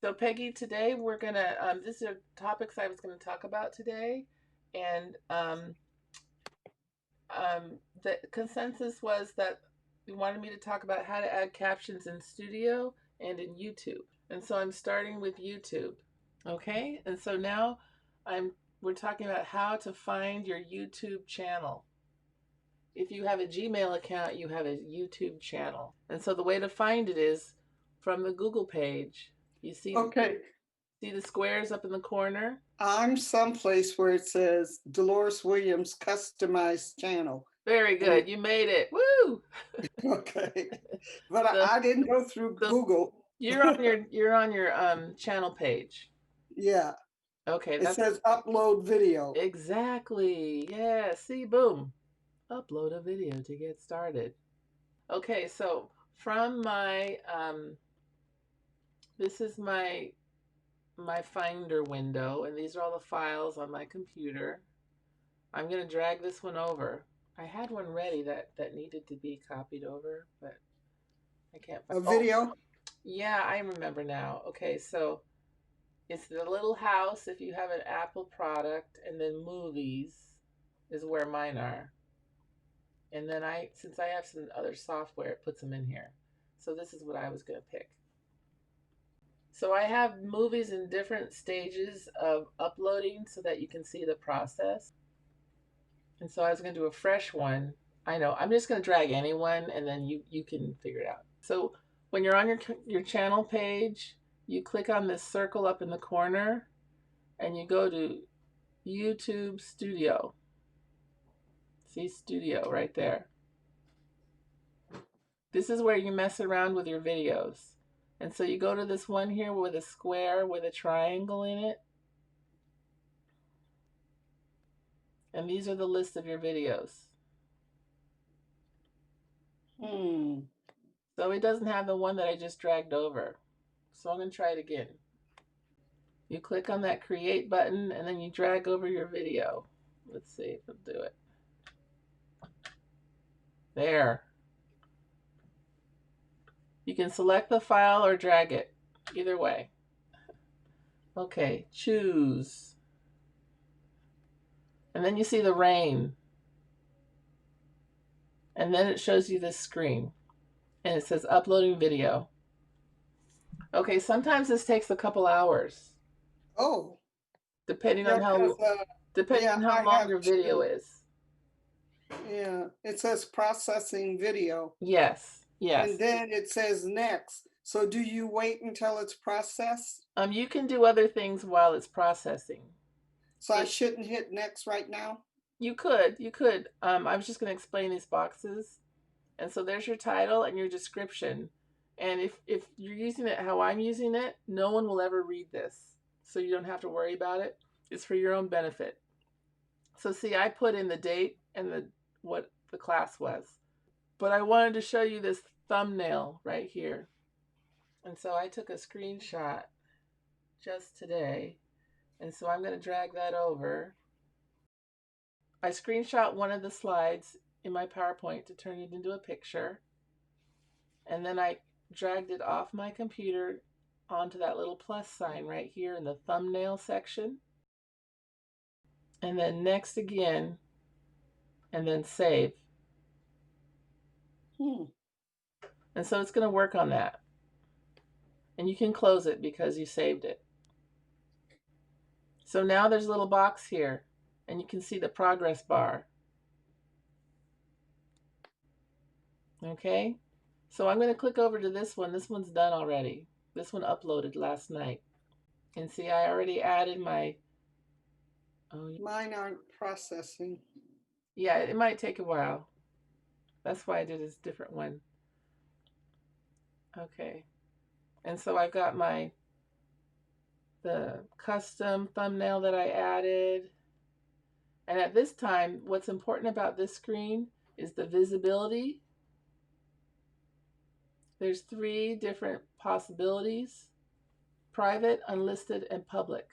So Peggy, today we're gonna this is topics I was gonna talk about today, and the consensus was that you wanted me to talk about how to add captions in Studio and in YouTube. And so I'm starting with YouTube. Okay, and so now I'm we're talking about how to find your YouTube channel. If you have a Gmail account, you have a YouTube channel. And so the way to find it is from the Google page. You Okay, see the squares up in the corner? I'm someplace where it says Dolores Williams customized channel. Very And good. You made it. Woo! okay, but So I didn't go through so Google. you're on your channel page. Yeah, Okay, it that's says upload video. exactly. Yeah, see, boom. Upload a video to get started. Okay, so from my this is my Finder window, and these are all the files on my computer. I'm gonna drag this one over. I had one ready that needed to be copied over, but I can't find. A Oh, video? yeah, I remember now. Okay, so it's the little house if you have an Apple product, and then movies is where mine are. And then since I have some other software, it puts them in here. So this is what I was gonna pick. So I have movies in different stages of uploading so that you can see the process. And so I was going to do a fresh one. I know. I'm just going to drag anyone, and then you can figure it out. So when you're on your channel page, you click on this circle up in the corner, and you go to YouTube Studio. See Studio right there. This is where you mess around with your videos. And so you go to this one here with a square with a triangle in it. And these are the list of your videos. Hmm. So it doesn't have the one that I just dragged over. So I'm going to try it again. You click on that create button and then you drag over your video. Let's see if it'll do it. There. You can select the file or drag it. Either way. Okay, choose. And then you see the rain. And then it shows you this screen. And it says uploading video. Okay, sometimes this takes a couple hours, Oh, depending yeah, on because depending yeah, on how I long have your video two. is. Yeah, it says processing video, Yes, and yes. then it says next. So do you wait until it's processed? You can do other things while it's processing. So I It shouldn't hit next right now? you could. I was just going to explain these boxes, and so there's your title and your description. And if you're using it how I'm using it, no one will ever read this, so you don't have to worry about it. It's for your own benefit. So see, I put in the date and the what the class was, but I wanted to show you this thumbnail right here, and so I took a screenshot just today, and so I'm going to drag that over. I screenshot one of the slides in my PowerPoint to turn it into a picture, and then I dragged it off my computer onto that little plus sign right here in the thumbnail section, and then next again, and then save. Hmm. And so it's going to work on that. And you can close it because you saved it. So now there's a little box here, and you can see the progress bar. Okay? So I'm going to click over to this one. This one's done already. This one uploaded last night. And see, I already added my, oh, Mine aren't processing. yeah, it might take a while. That's why I did this different one. Okay. And so I've got the custom thumbnail that I added. And at this time, what's important about this screen is the visibility. There's 3 different possibilities: private, unlisted, and public.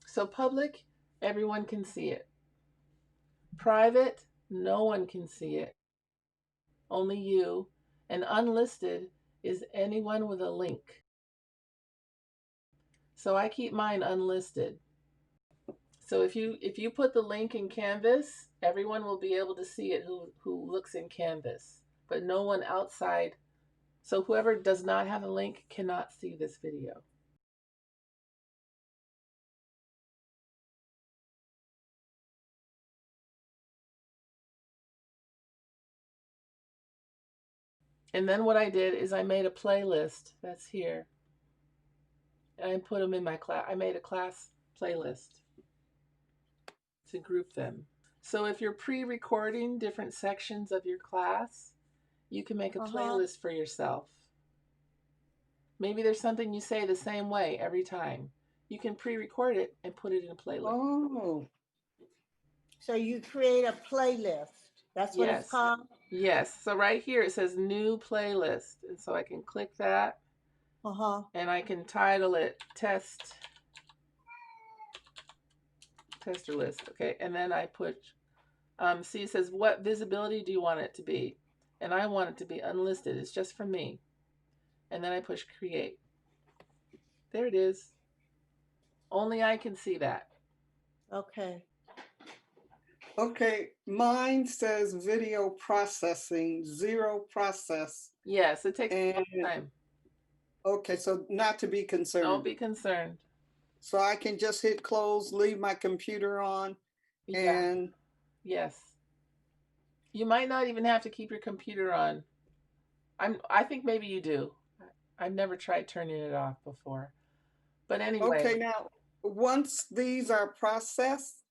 So public, everyone can see it. Private, no one can see it, only you. And unlisted is anyone with a link. So I keep mine unlisted. So if you put the link in Canvas, everyone will be able to see it who looks in Canvas, but no one outside. So whoever does not have a link cannot see this video. And then what I did is I made a playlist that's here, and I put them in my class. I made a class playlist to group them. So if you're pre-recording different sections of your class, you can make a Uh-huh. playlist for yourself. Maybe there's something you say the same way every time. You can pre-record it and put it in a playlist. Oh, So you create a playlist. That's what it's Yes. called? Yes. So right here it says new playlist. And so I can click that Uh-huh. and I can title it tester list. Okay. And then I put, see, it says, what visibility do you want it to be? And I want it to be unlisted. It's just for me. And then I push create. There it is. Only I can see that. Okay. okay. Mine says video processing, zero process. Yes, it takes a And long time. okay, so not to be Don't concerned. be concerned. So I can just hit close, leave my computer on, Yeah. and Yes. You might not even have to keep your computer on. I think maybe you do. I've never tried turning it off before. But anyway, okay, now once these are processed,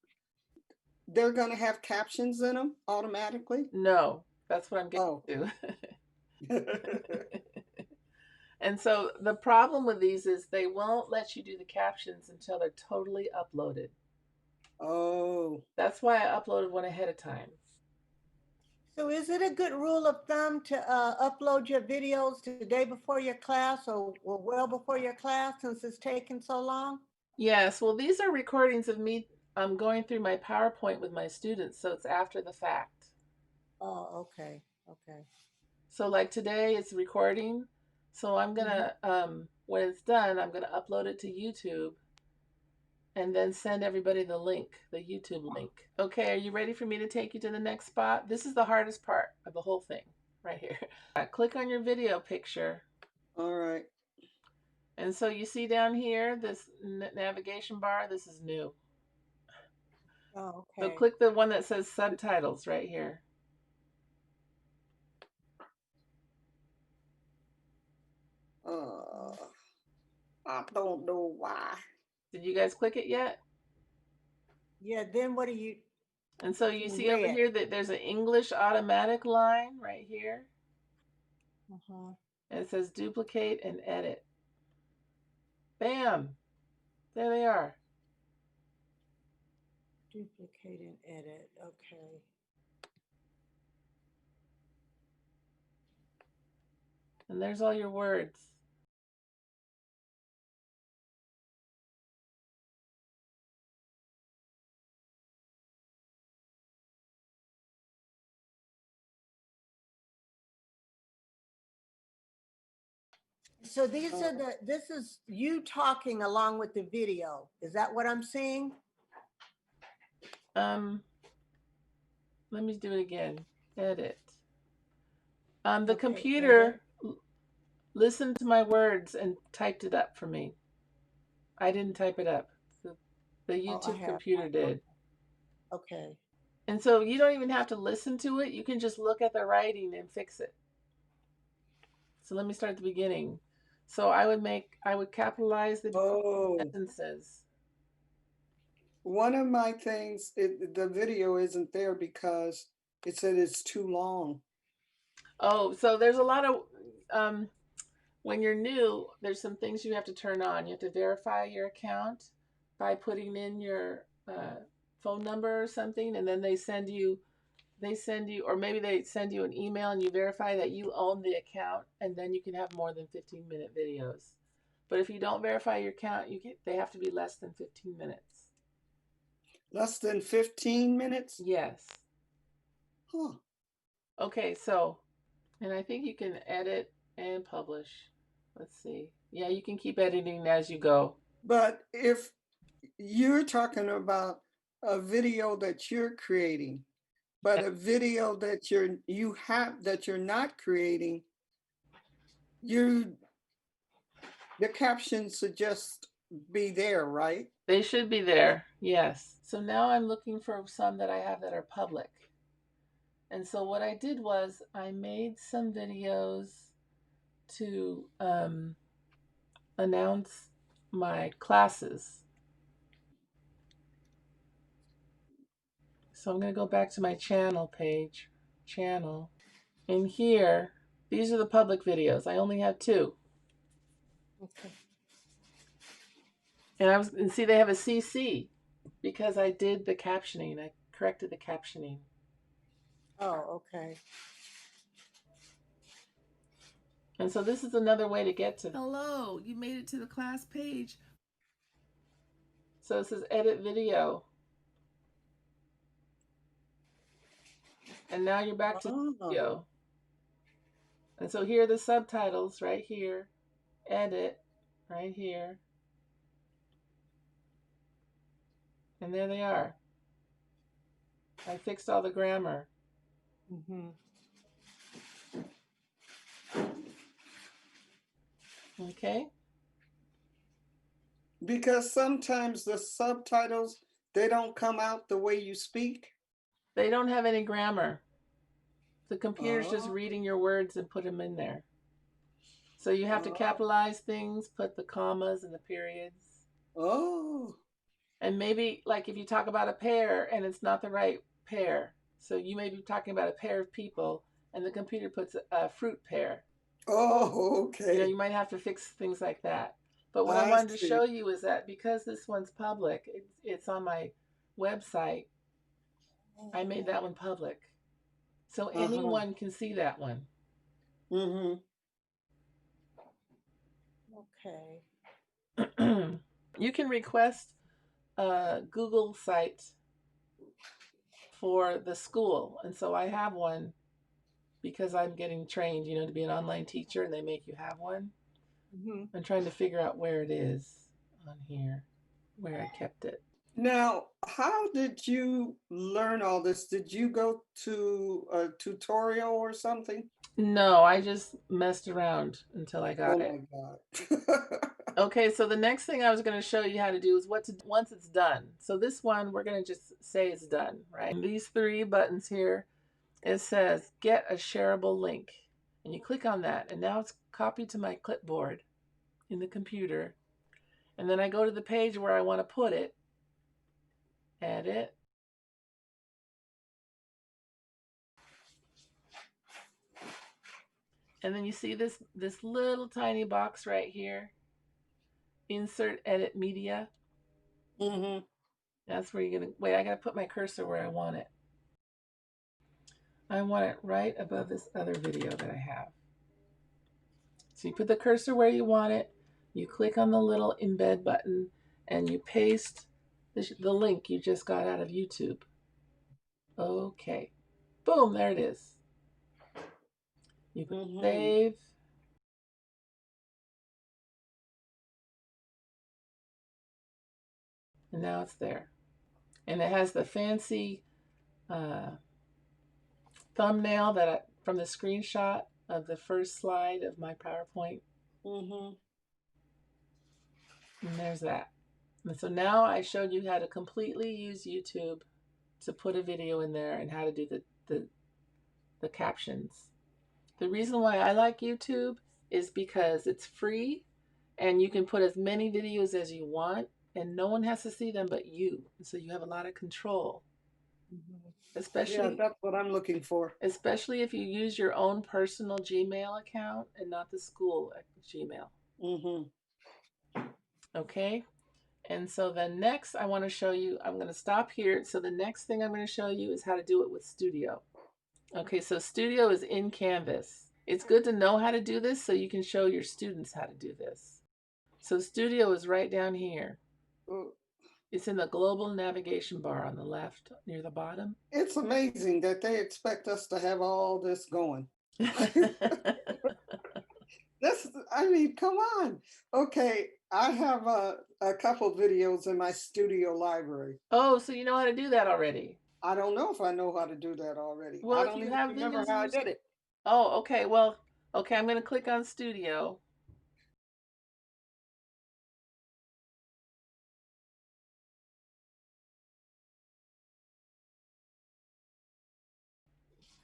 they're going to have captions in them automatically. no, that's what I'm Oh, getting to. And so the problem with these is they won't let you do the captions until they're totally uploaded. oh, That's why I uploaded one ahead of time. So is it a good rule of thumb to upload your videos the day before your class or well before your class since it's taken so long? Yes, well, these are recordings of me going through my PowerPoint with my students, so it's after the fact. Oh, okay. Okay. So like today it's recording. So I'm Mhm. gonna when it's done, I'm gonna upload it to YouTube and then send everybody the link, the YouTube link. Okay, are you ready for me to take you to the next spot? This is the hardest part of the whole thing, right here. Click on your video picture. all right. And so you see down here, this navigation bar, this is new. Oh, So okay. click the one that says subtitles right here. Uh, I don't know why. Did you guys click it yet? Yeah, then what do you And so it's you in see over red? here that there's an English automatic line right here. Uh-huh. And it says duplicate and edit. Bam! There they are. Duplicate and edit. Okay. And there's all your words. So these are this is you talking along with the video. Is that what I'm seeing? Um, Let me do it again. Edit. The Okay, edit. computer listened to my words and typed it up for me. I didn't type it up. The Oh, I YouTube have. computer did. Okay. And so you don't even have to listen to it. You can just look at the writing and fix it. So let me start at the beginning. So I would capitalize the Oh, sentences. one of my things, the video isn't there because it said it's too long. Oh, so there's a lot of when you're new, there's some things you have to turn on. You have to verify your account by putting in your phone number or something, and then they send you, or maybe they send you an email and you verify that you own the account, and then you can have more than 15-minute videos. But if you don't verify your account, they have to be less than 15 minutes. Less than 15 minutes? Yes. Huh. Okay, so, and I think you can edit and publish. Let's see. Yeah, you can keep editing as you go. But if you're talking about a video that you're creating, but a video that you're not creating, you the captions should just be there, right? They should be there, yes. So now I'm looking for some that I have that are public. And so what I did was I made some videos to announce my classes. So I'm going to go back to my channel page. Channel. In here, these are the public videos. I only have two. Okay. And see they have a CC because I did the captioning. I corrected the captioning. Oh, okay. And so this is another way to get to hello, you made it to the class page. So it says edit video. And now you're back to Oh, video. And so here are the subtitles right here. Edit right here. And there they are. I fixed all the grammar. mm-hmm. Okay? Because sometimes the subtitles, they don't come out the way you speak. They don't have any grammar. The computer's just Oh, reading your words and put them in there. So you have to oh, capitalize things, put the commas and the periods. oh, And maybe, like, if you talk about a pair and it's not the right pair, so you may be talking about a pair of people and the computer puts a fruit pair. oh, okay. You might have to fix things like that. But what I I wanted to see. show you is that because this one's public, it's on my website, I made that one public. So Uh-huh. anyone can see that one. Mm-hmm. Okay. You can request a Google site for the school. And so I have one because I'm getting trained, to be an online teacher and they make you have one. Mm-hmm. I'm trying to figure out where it is on here, where I kept it. Now, how did you learn all this? Did you go to a tutorial or something? No, I just messed around until I got Oh it. my God. Okay, so the next thing I was going to show you how to do is what to do once it's done. So this one, we're going to just say it's done, right? And these three buttons here, it says get a shareable link. And you click on that, and now it's copied to my clipboard in the computer. And then I go to the page where I want to put it, edit, and then you see this little tiny box right here, insert edit media. Mm-hmm. That's where you're gonna wait. I gotta put my cursor where I want it. I want it right above this other video that I have. So you put the cursor where you want it, you click on the little embed button, and you paste the link you just got out of YouTube. Okay. Boom, there it is. You put Mm-hmm. save, and now it's there. And it has the fancy uh, thumbnail from the screenshot of the first slide of my PowerPoint. Mm-hmm. And there's that. And so now I showed you how to completely use YouTube to put a video in there and how to do the captions. The reason why I like YouTube is because it's free and you can put as many videos as you want and no one has to see them but you. So you have a lot of control, Mm-hmm. Yeah, especially that's what I'm looking for. especially if you use your own personal Gmail account and not the school Gmail. Mm-hmm. Okay? And so then next I want to show you, I'm going to stop here. So the next thing I'm going to show you is how to do it with Studio. Okay, so Studio is in Canvas. It's good to know how to do this so you can show your students how to do this. So Studio is right down here. It's in the global navigation bar on the left near the bottom. It's amazing that they expect us to have all this going. I mean, come on. Okay, I have a couple videos in my studio library. Oh, so you know how to do that already. I don't know if I know how to do that already. Well, I if don't you even have remember videos in how I your... did it. Oh, okay. Well, okay, I'm going to click on studio.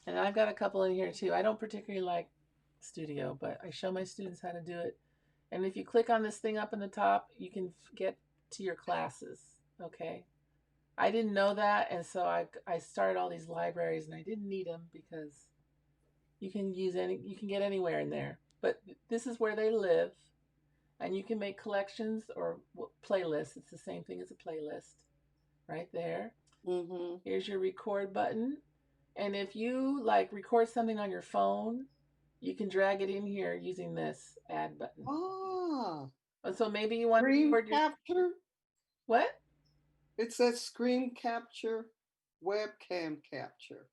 And I've got a couple in here too. I don't particularly like studio, but I show my students how to do it. And if you click on this thing up in the top, you can get to your classes. Okay. I didn't know that, and so I started all these libraries, and I didn't need them because you can get anywhere in there. But this is where they live, and you can make collections or playlists. It's the same thing as a playlist, right there. Mm-hmm. Here's your record button, and if you like record something on your phone, you can drag it in here using this add button. Ah, And so maybe you want to screen record your... capture. What? It says screen capture, webcam capture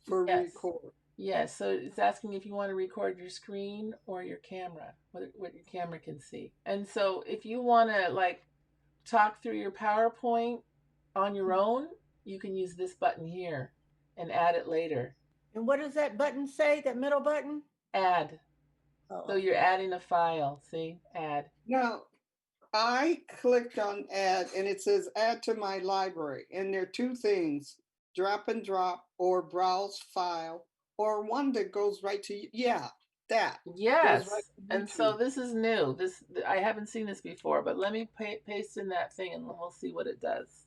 for Yes. record. Yes, so it's asking if you want to record your screen or your camera, what your camera can see. And so if you want to like talk through your PowerPoint on your own, you can use this button here and add it later. And what does that button say, that middle button? Add. So Oh, you're adding a file, see? Add. Now, I clicked on add and it says add to my library. And there are two things, drop and drop or browse file, or one that goes right to, yeah, that goes right Yes. to And YouTube. so this is new. This I haven't seen this before, but let me paste in that thing and we'll see what it does.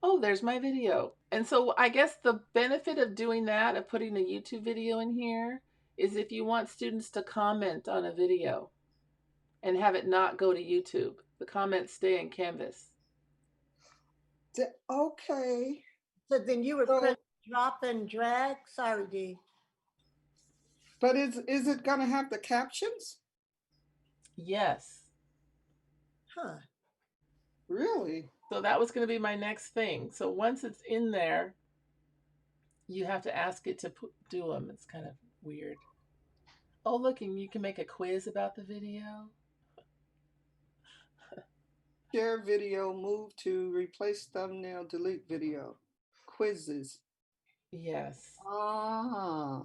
Oh, there's my video. And so I guess the benefit of doing that, of putting a YouTube video in here, is if you want students to comment on a video and have it not go to YouTube, the comments stay in Canvas. Okay. so then you would press So, drop and drag. Sorry, D. but is it gonna have the captions? Yes. Huh. Really? So that was going to be my next thing. So once it's in there, you have to ask it to do them. It's kind of weird. Oh, look, and you can make a quiz about the video. Share video, move to replace thumbnail, delete video. Quizzes. Yes. Ah.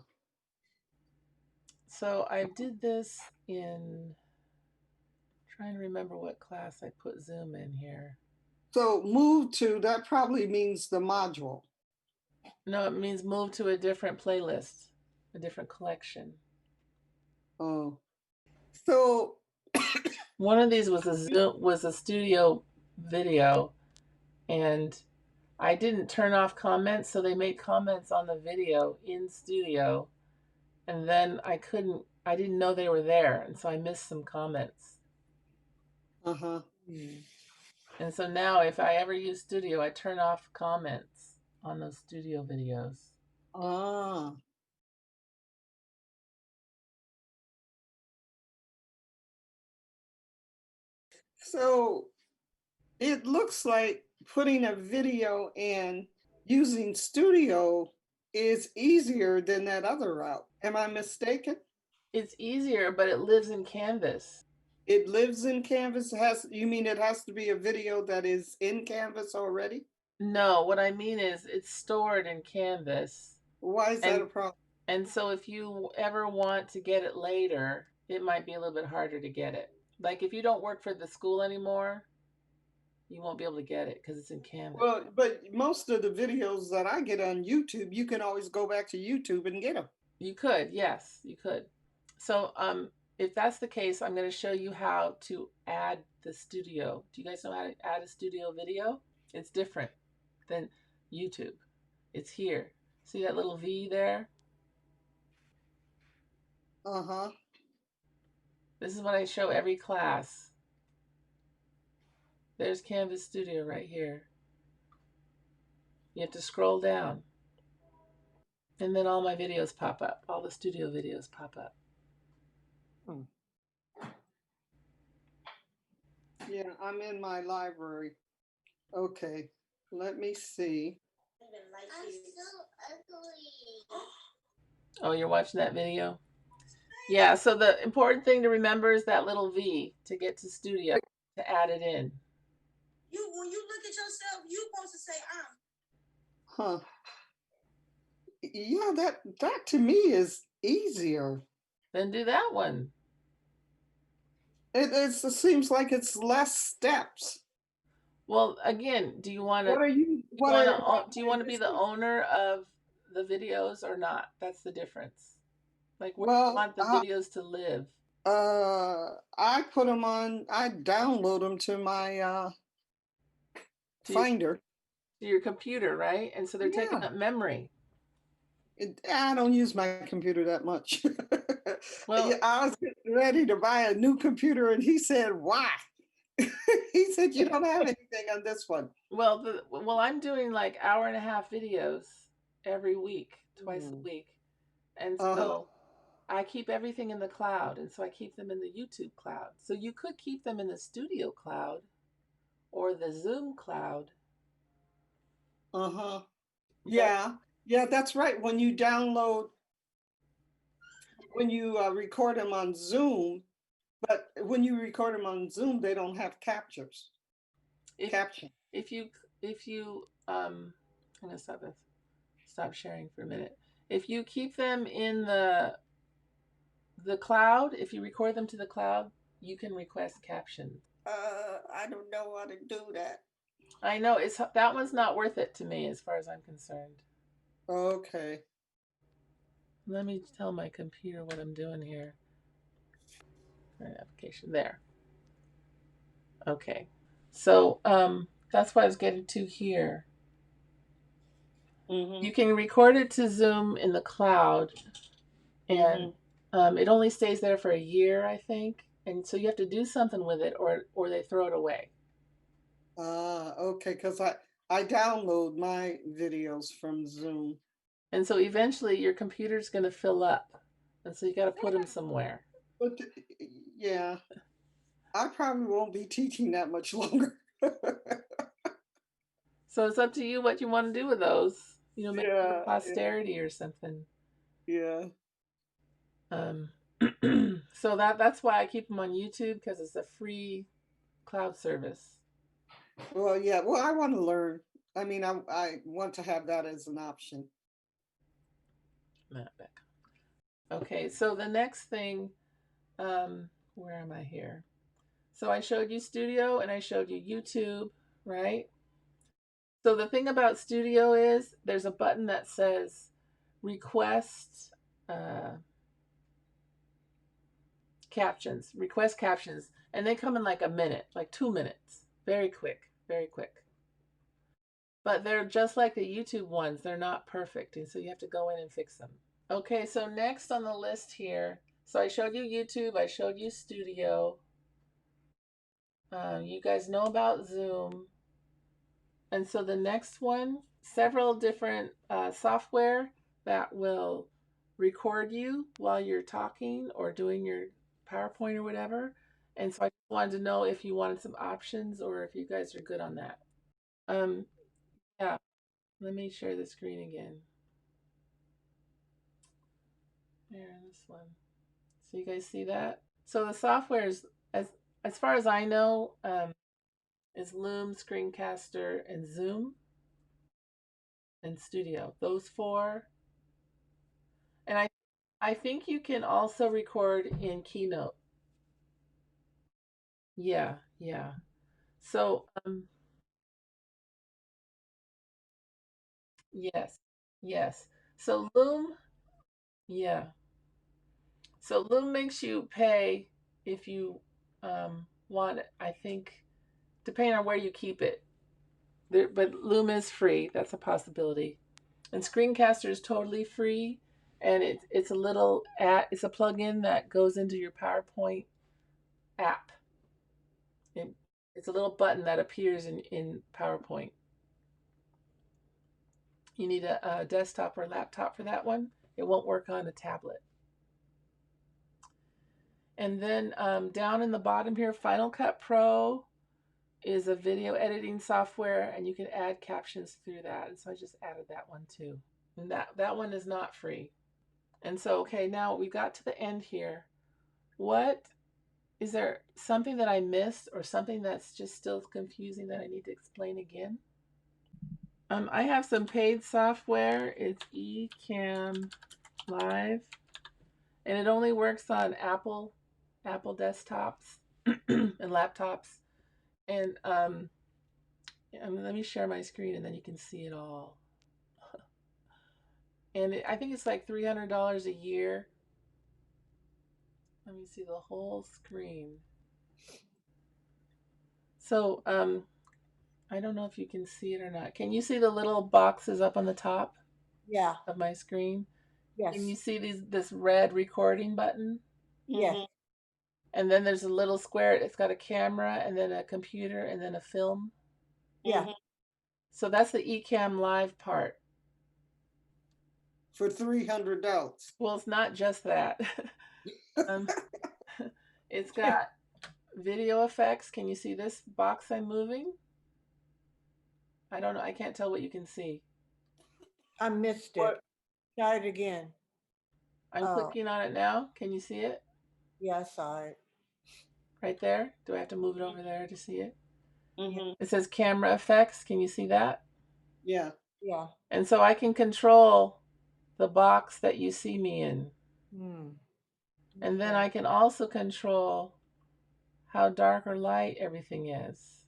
So I did this in, trying to remember what class I put Zoom in here. So move to, that probably means the module. No, it means move to a different playlist, a different collection. Oh. So One of these was a studio video, and I didn't turn off comments, so they made comments on the video in studio, and then I didn't know they were there, and so I missed some comments. uh-huh. And so now if I ever use studio, I turn off comments on those studio videos. Ah. So it looks like putting a video in using studio is easier than that other route. Am I mistaken? It's easier, but it lives in Canvas. It lives in Canvas. You mean it has to be a video that is in Canvas already? No, what I mean is it's stored in Canvas. Why is that a And problem? and so if you ever want to get it later, it might be a little bit harder to get it. Like if you don't work for the school anymore, you won't be able to get it because it's in Canvas. Well, but most of the videos that I get on YouTube, you can always go back to YouTube and get them. You could, yes, you could. So if that's the case, I'm going to show you how to add the studio. Do you guys know how to add a studio video? It's different than YouTube. It's here. See that little V there? Uh-huh. This is what I show every class. There's Canvas Studio right here. You have to scroll down. And then all my videos pop up. All the studio videos pop up. Yeah, I'm in my library. Okay, let me see. Oh, you're watching that video? Yeah, so the important thing to remember is that little V to get to studio. to add it in. When you look at yourself, you supposed to say I'm. Huh. Yeah, that to me is easier. Then do that one. It seems like it's less steps. Well, again, do you want to What are you? do you What want are? to do you want to be the owner of the videos or not? That's the difference. Like, where do you Well, want the videos to live? I put them on. I download them to my To your, Finder. to your computer, right? And so they're taking Yeah, up memory. I don't use my computer that much. Well, Yeah, I was getting ready to buy a new computer, and he said, "Why?" He said, "You don't have anything on this one." well, I'm doing like hour and a half videos every week, twice a Hmm. week, and Uh-huh. so I keep everything in the cloud, and so I keep them in the YouTube cloud. So you could keep them in the Studio cloud or the Zoom cloud. Uh-huh. But Yeah. Yeah, that's right. When you record them on Zoom, but when you record them on Zoom, they don't have if caption. if you if you I'm gonna stop sharing for a minute. If you keep them in the cloud, if you record them to the cloud, you can request captions. I don't know how to do that. I know it's that one's not worth it to me as far as I'm concerned. Okay. Let me tell my computer what I'm doing here. Current application there. Okay. So that's what I was getting to here. Mm-hmm. You can record it to Zoom in the cloud, and Mm-hmm. it only stays there for a year, I think. And so you have to do something with it, or they throw it away. Okay, because I download my videos from Zoom. And so eventually your computer's going to fill up, and so you got to put them somewhere. But yeah, I probably won't be teaching that much longer. So it's up to you what you want to do with those. Maybe for Yeah, yeah, posterity or something. yeah. Um, so that's why I keep them on YouTube, because it's a free cloud service. Well, yeah. Well, I want to learn. I mean, I want to have that as an option. Not back. Okay, so the next thing, where am I here? So I showed you Studio and I showed you YouTube, right? So the thing about Studio is there's a button that says request uh, request captions, and they come in like a minute, like 2 minutes. Very quick, very quick. But they're just like the YouTube ones, they're not perfect, and so you have to go in and fix them. Okay, so next on the list here, so I showed you YouTube, I showed you Studio. You guys know about Zoom. And so the next one, several different software that will record you while you're talking or doing your PowerPoint or whatever. And so I wanted to know if you wanted some options or if you guys are good on that. Um, yeah, let me share the screen again. There, this one. So you guys see that? So the software is, as far as I know, is Loom, Screencaster, and Zoom and Studio. Those four. And I think you can also record in Keynote. Yeah, yeah. So yes, yes. So Loom, yeah. So Loom makes you pay if you want it. I think depending on where you keep it. But Loom is free. That's a possibility. And Screencaster is totally free, and it's a little it's a plugin that goes into your PowerPoint app. It, it's a little button that appears in PowerPoint. You need a desktop or laptop for that one. It won't work on a tablet. And then down in the bottom here, Final Cut Pro is a video editing software, and you can add captions through that. And so I just added that one too. And that one is not free. And so, okay, now we got to the end here. What Is there something that I missed or something that's just still confusing that I need to explain again? I have some paid software. It's Ecamm Live, and it only works on Apple desktops and laptops. And let me share my screen, and then you can see it all. And I think it's like $300 a year. Let me see the whole screen. So I don't know if you can see it or not. Can you see the little boxes up on the top Yeah. of my screen? Can you Yes. see this red recording button? Yes. Mhm. And then there's a little square. It's got a camera and then a computer and then a film. Yeah. Mhm. So that's the Ecamm Live part. For $300. Well, it's not just that. um, it's got video effects. Can you see this box I'm moving? I don't know. I can't tell what you can see. I missed it. What? Try it again. I'm Oh, clicking on it now. Can you see it? yeah, I saw it. Right there? Do I have to move it over there to see it? Mhm. It says camera effects. Can you see that? Yeah. Yeah. And so I can control the box that you see me in. Hmm. And then Okay. I can also control how dark or light everything is.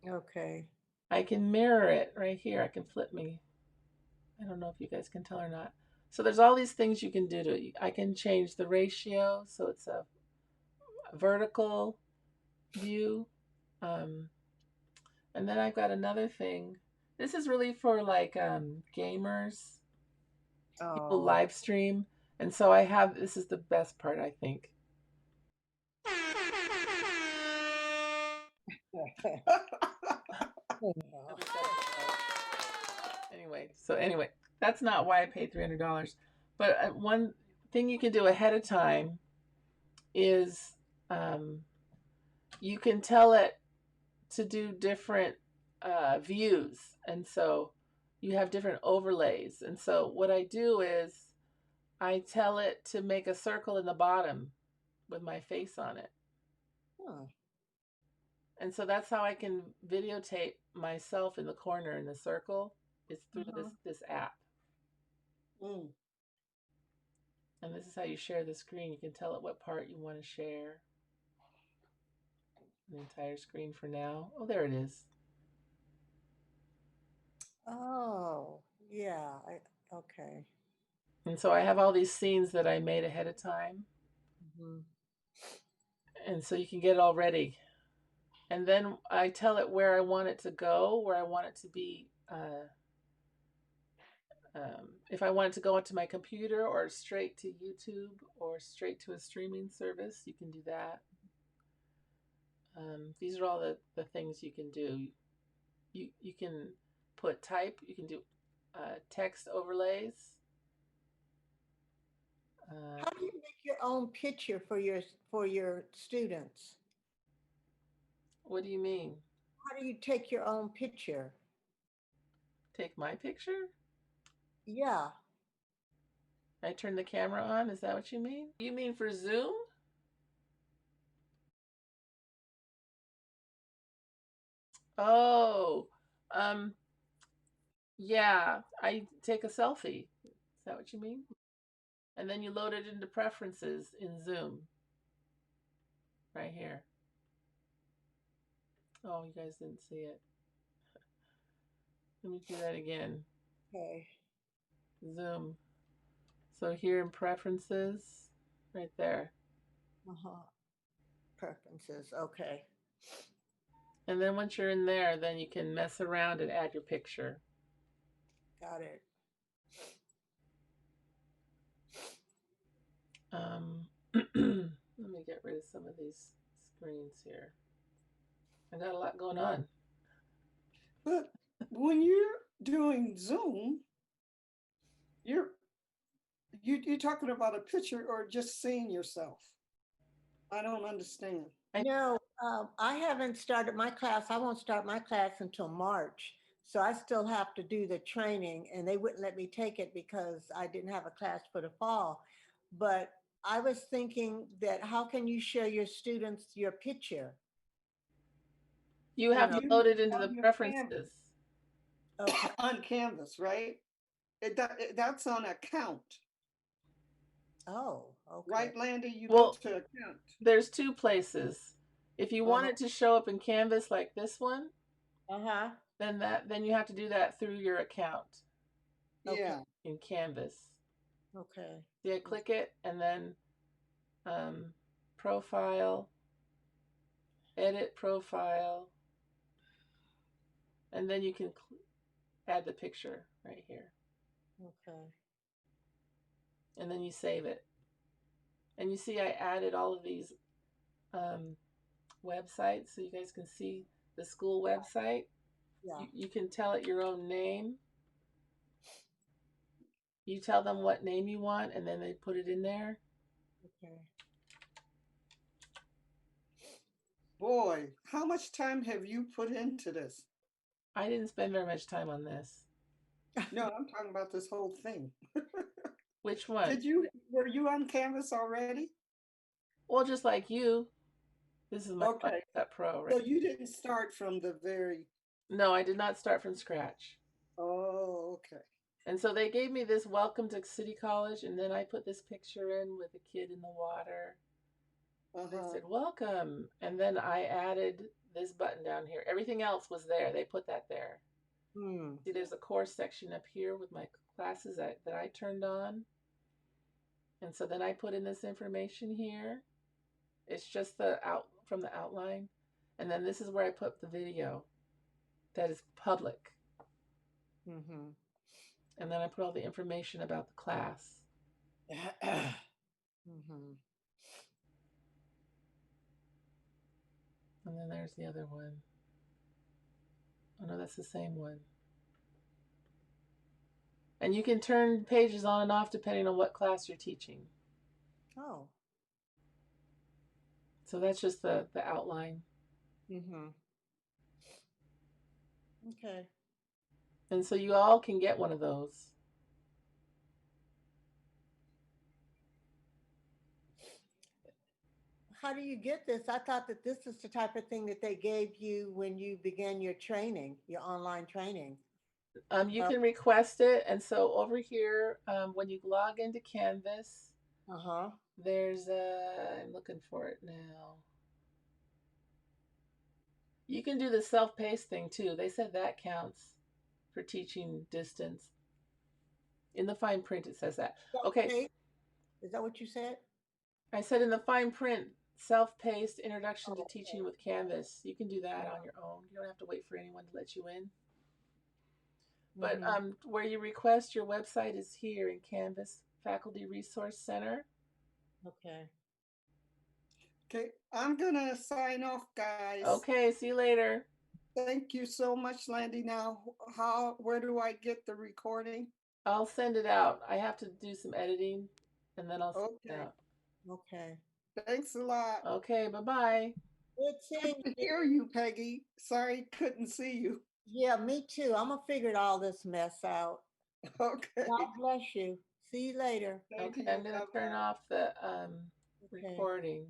Okay. I can mirror it right here. I can flip me. I don't know if you guys can tell or not. So there's all these things you can do to it. I can change the ratio so it's a vertical view. Um, and then I've got another thing. This is really for like gamers, people Oh. live stream. And so I have this is the best part, I think. Anyway, that's not why I paid $300. But one thing you can do ahead of time is um, you can tell it to do different views, and so you have different overlays. And so what I do is I tell it to make a circle in the bottom with my face on it. Huh. And so that's how I can videotape myself in the corner in the circle. It's through Uh-huh. this app. Mm. And this is how you share the screen. You can tell it what part you want to share. The entire screen for now. Oh, there it is. Oh, yeah. Okay. And so I have all these scenes that I made ahead of time. Hmm. And so you can get it all ready. And then I tell it where I want it to go, where I want it to be. If I want it to go into my computer or straight to YouTube or straight to a streaming service, you can do that. These are all the things you can do. You can put type, you can do text overlays. How do you make your own picture for your students? What do you mean? How do you take your own picture? Take my picture? Yeah. I turn the camera on? Is that what you mean? You mean for Zoom? Oh, um, yeah, I take a selfie. Is that what you mean? And then you load it into preferences in Zoom right here. Oh, you guys didn't see it. Let me do that again. Okay. Zoom. So here in preferences, right there. Uh-huh. Preferences. Okay. And then once you're in there, then you can mess around and add your picture. Got it. Let me get rid of some of these screens here. I got a lot going on. But when you're doing Zoom, you're you're talking about a picture or just seeing yourself. I don't understand. No, I haven't started my class. I won't start my class until March. So I still have to do the training, and they wouldn't let me take it because I didn't have a class for the fall. But I was thinking that how can you show your students your picture? You have know, to load it into the On your Canvas, preferences. Okay. on Canvas, right? That's on account, Oh, okay. right, Landy? You go Well, to account. there's two places. If you want Uh-huh. it to show up in Canvas like this one, Uh-huh. then you have to do that through your account Okay. Yeah. in Canvas. Okay. See, I click it and then profile, edit profile, and then you can add the picture right here. Okay. And then you save it. And you see I added all of these websites so you guys can see the school website. Yeah. You can tell it your own name. You tell them what name you want, and then they put it in there. Okay. Boy, how much time have you put into this? I didn't spend very much time on this. No, I'm talking about this whole thing. Which one? Were you on Canvas already? Well, just like you, this is my Final Okay. Cut Pro, right? So you didn't start from the very, No, I did not start from scratch. oh, okay. And so they gave me this welcome to City College, and then I put this picture in with a kid in the water. They Uh-huh. said, welcome. And then I added this button down here. Everything else was there. They put that there. Hmm. See, there's a course section up here with my classes that I turned on. And so then I put in this information here. It's just from the outline. And then this is where I put the video that is public. Mm-hmm. And then I put all the information about the class. Mm-hmm. And then there's the other one. Oh no, that's the same one. And you can turn pages on and off depending on what class you're teaching. Oh. So that's just the outline. Mm-hmm. Okay. And so you all can get one of those. How do you get this? I thought that this is the type of thing that they gave you when you began your training, your online training. You can request it. And so over here, when you log into Canvas, Uh-huh. there's I'm looking for it now. You can do the self-paced thing too. They said that counts for teaching distance. In the fine print, it says that. Okay, Self-paced? Is that what you said? I said in the fine print, self-paced introduction to Oh, teaching with Canvas. You can do that okay. on your own. You don't have to wait for anyone to let you in. But Mm-hmm. where you request your website is here in Canvas Faculty Resource Center. Okay. Okay, I'm gonna sign off, guys. Okay, see you later. Thank you so much, Landy. Now, where do I get the recording? I'll send it out. I have to do some editing and then I'll send it Okay, out. Okay. thanks a lot. Okay, bye-bye. Good Good seeing to you. hear you, Peggy. Sorry, couldn't see you. Yeah, me too. I'm gonna figure all this mess out. Okay, God bless you. See you later. thank Okay, you. I'm gonna turn Bye-bye. off the Okay. recording.